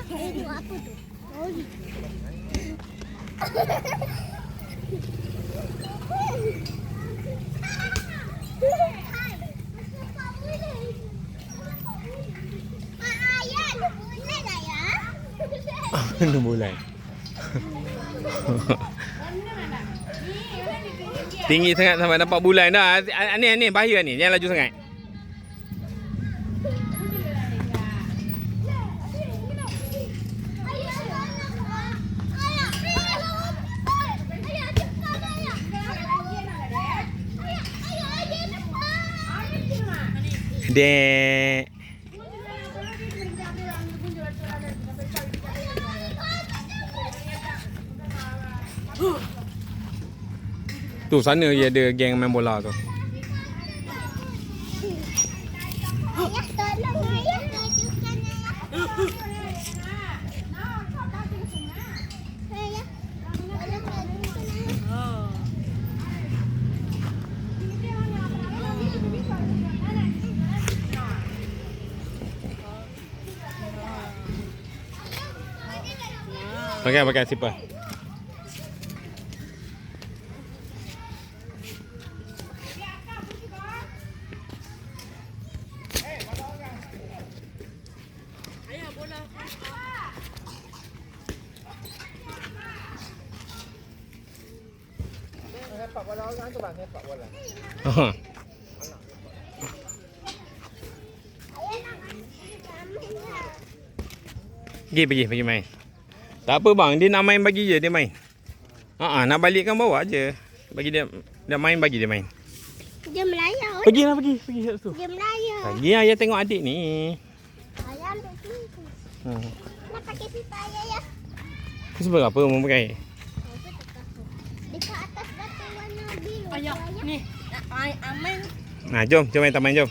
Apa tu? Oli. Mana bulan? Tinggi sangat sampai nampak bulan dah. Ni bahaya ni. Jangan laju sangat. Dek. Tu sana dia ada geng main bola tu. Ayah tolong ayah tunjukkan ayah. Ayah. Pakai sipar. Sepak bola orang tu bang, sepak bola. Pergi main. Tak apa bang, dia nak main bagi je dia main. Nak balikkan bawa je. Bagi dia main, bagi dia main. Dia melayar. Pergilah pergi kat situ. Dia melayar. Pergi ayah tengok adik ni. Ayah ambil sini. Nak pakai pipa ayah ya. Sebab apa mau pakai? Dekat atas batu warna biru. Ayah, ni. Aman. Nah, jom main taman jom.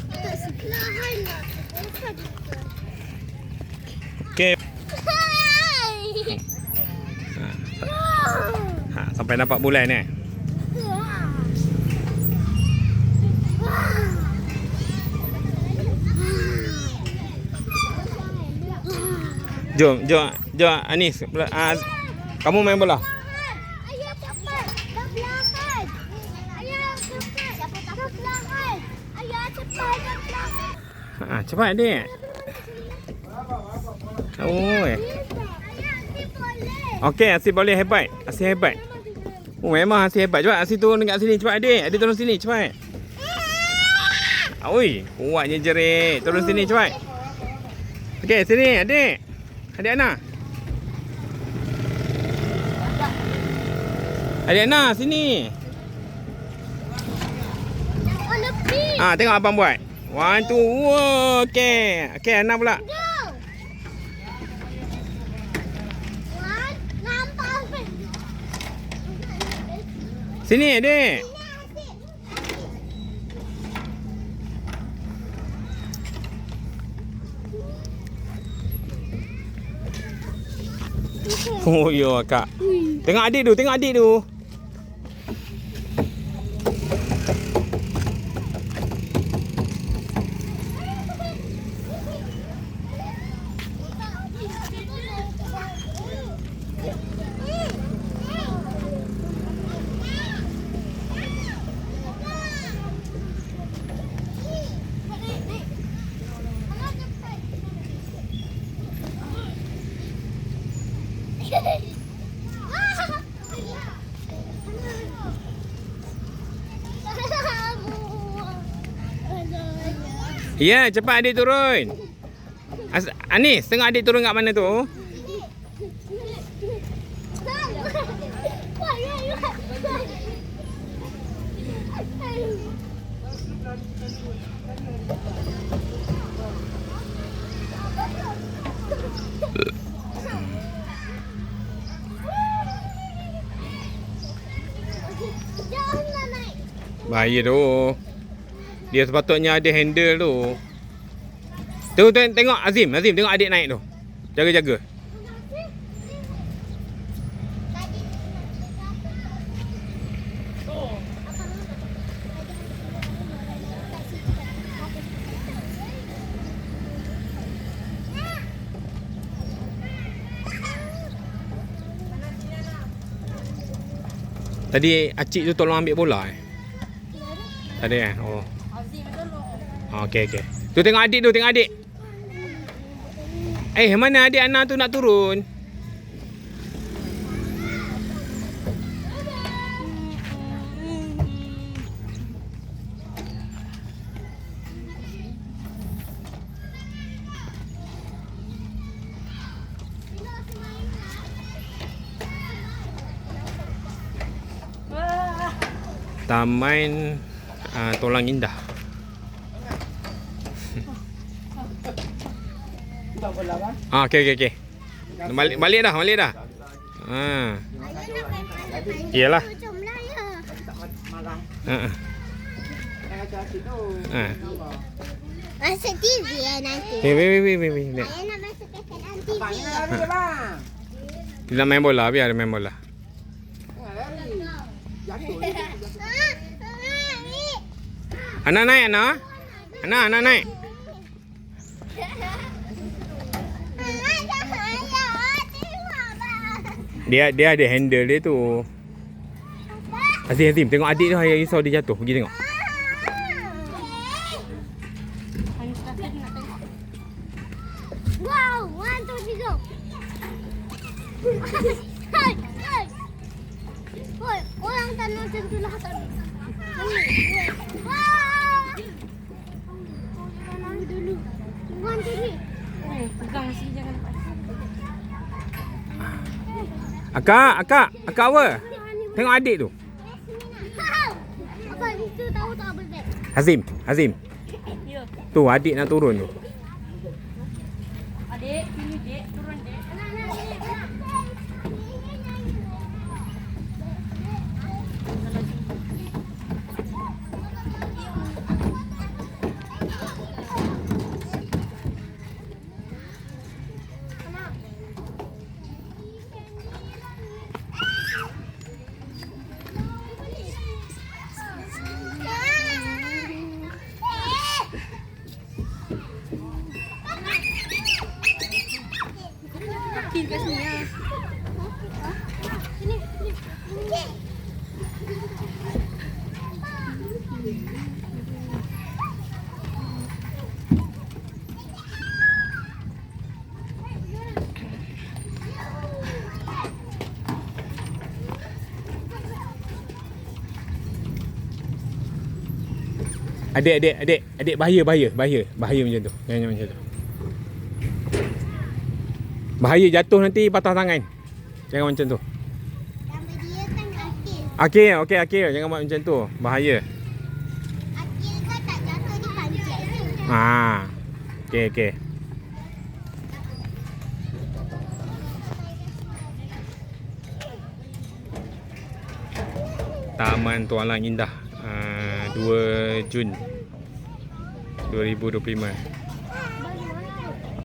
Tak sekelahan lah. Okey. Sampai nampak bulan ni. Jom Anis. Kamu main bola. Ayah cepat. Dah belakang. Ayah cepat. Siapa takut belakang? Ayah cepat. Dah belakang. Cepat adik. Oi. Ayah nanti boleh. Okey, Asyik boleh hebat. Asyik hebat. Memang Asyik hebat. Cepat Asyik turun dekat sini cepat adik. Adik turun sini cepat. Oi, kuatnya jerit. Turun sini cepat. Okey, sini adik. Adik Ana. Adik Ana sini. Oh, lebih. Tengok abang buat. 1 2. Okey, Ana pula. Go. One. Nampak. Sini adik. Oh yo kak. Tengok adik tu. Ya, cepat adik turun. Anis, tengok adik turun kat mana tu? Bahaya tu. Dia sepatutnya ada handle tu. Tengok Azim tengok adik naik tu. Jaga-jaga. Tadi acik tu tolong ambil bola Tak ada kan? Oh. Azim tolong. Okey okey. Tu tengok adik tu, tengok adik. Mana adik Ana tu nak turun? Wah. Taman Tulang Indah. Kita bola kan? Okey okey okey. Balik dah. Iyalah. Macam Melayu. Tak marah. Ha. Yang ajar tu. Ha. Masuk TV nanti. Weh. Saya nak masukkan dalam TV. Bang, ini lari je bang. Dia main bola, biar dia main bola. Jangan lari. Jatuh. Ana naik Ana. Ana naik. Dia ada handle dia tu. Azim tengok adik tu yang risau dia jatuh. Pergi tengok. Wow, 1, 2, 3, go. Hai. Hoi, orang tanah macam tu lah tak. Wah. Tanah dulu. 1, 2, 3. Oh, pegang sini jangan lepas. Akak apa? Tengok adik tu. Apa itu tahu tak apa dia? Azim. Ya. Tu adik nak turun tu. Adik, sini dek, turun dek. Kaki kat sini ya. Sini. Adik bahaya macam tu. Jangan macam tu. Bahaya jatuh nanti patah tangan. Jangan macam tu. Gambar dia kan Akil. Okey, jangan buat macam tu. Bahaya. Akil kan tak jatuh di pancit tu. Okey. Taman Tulang Indah 2 Jun 2025.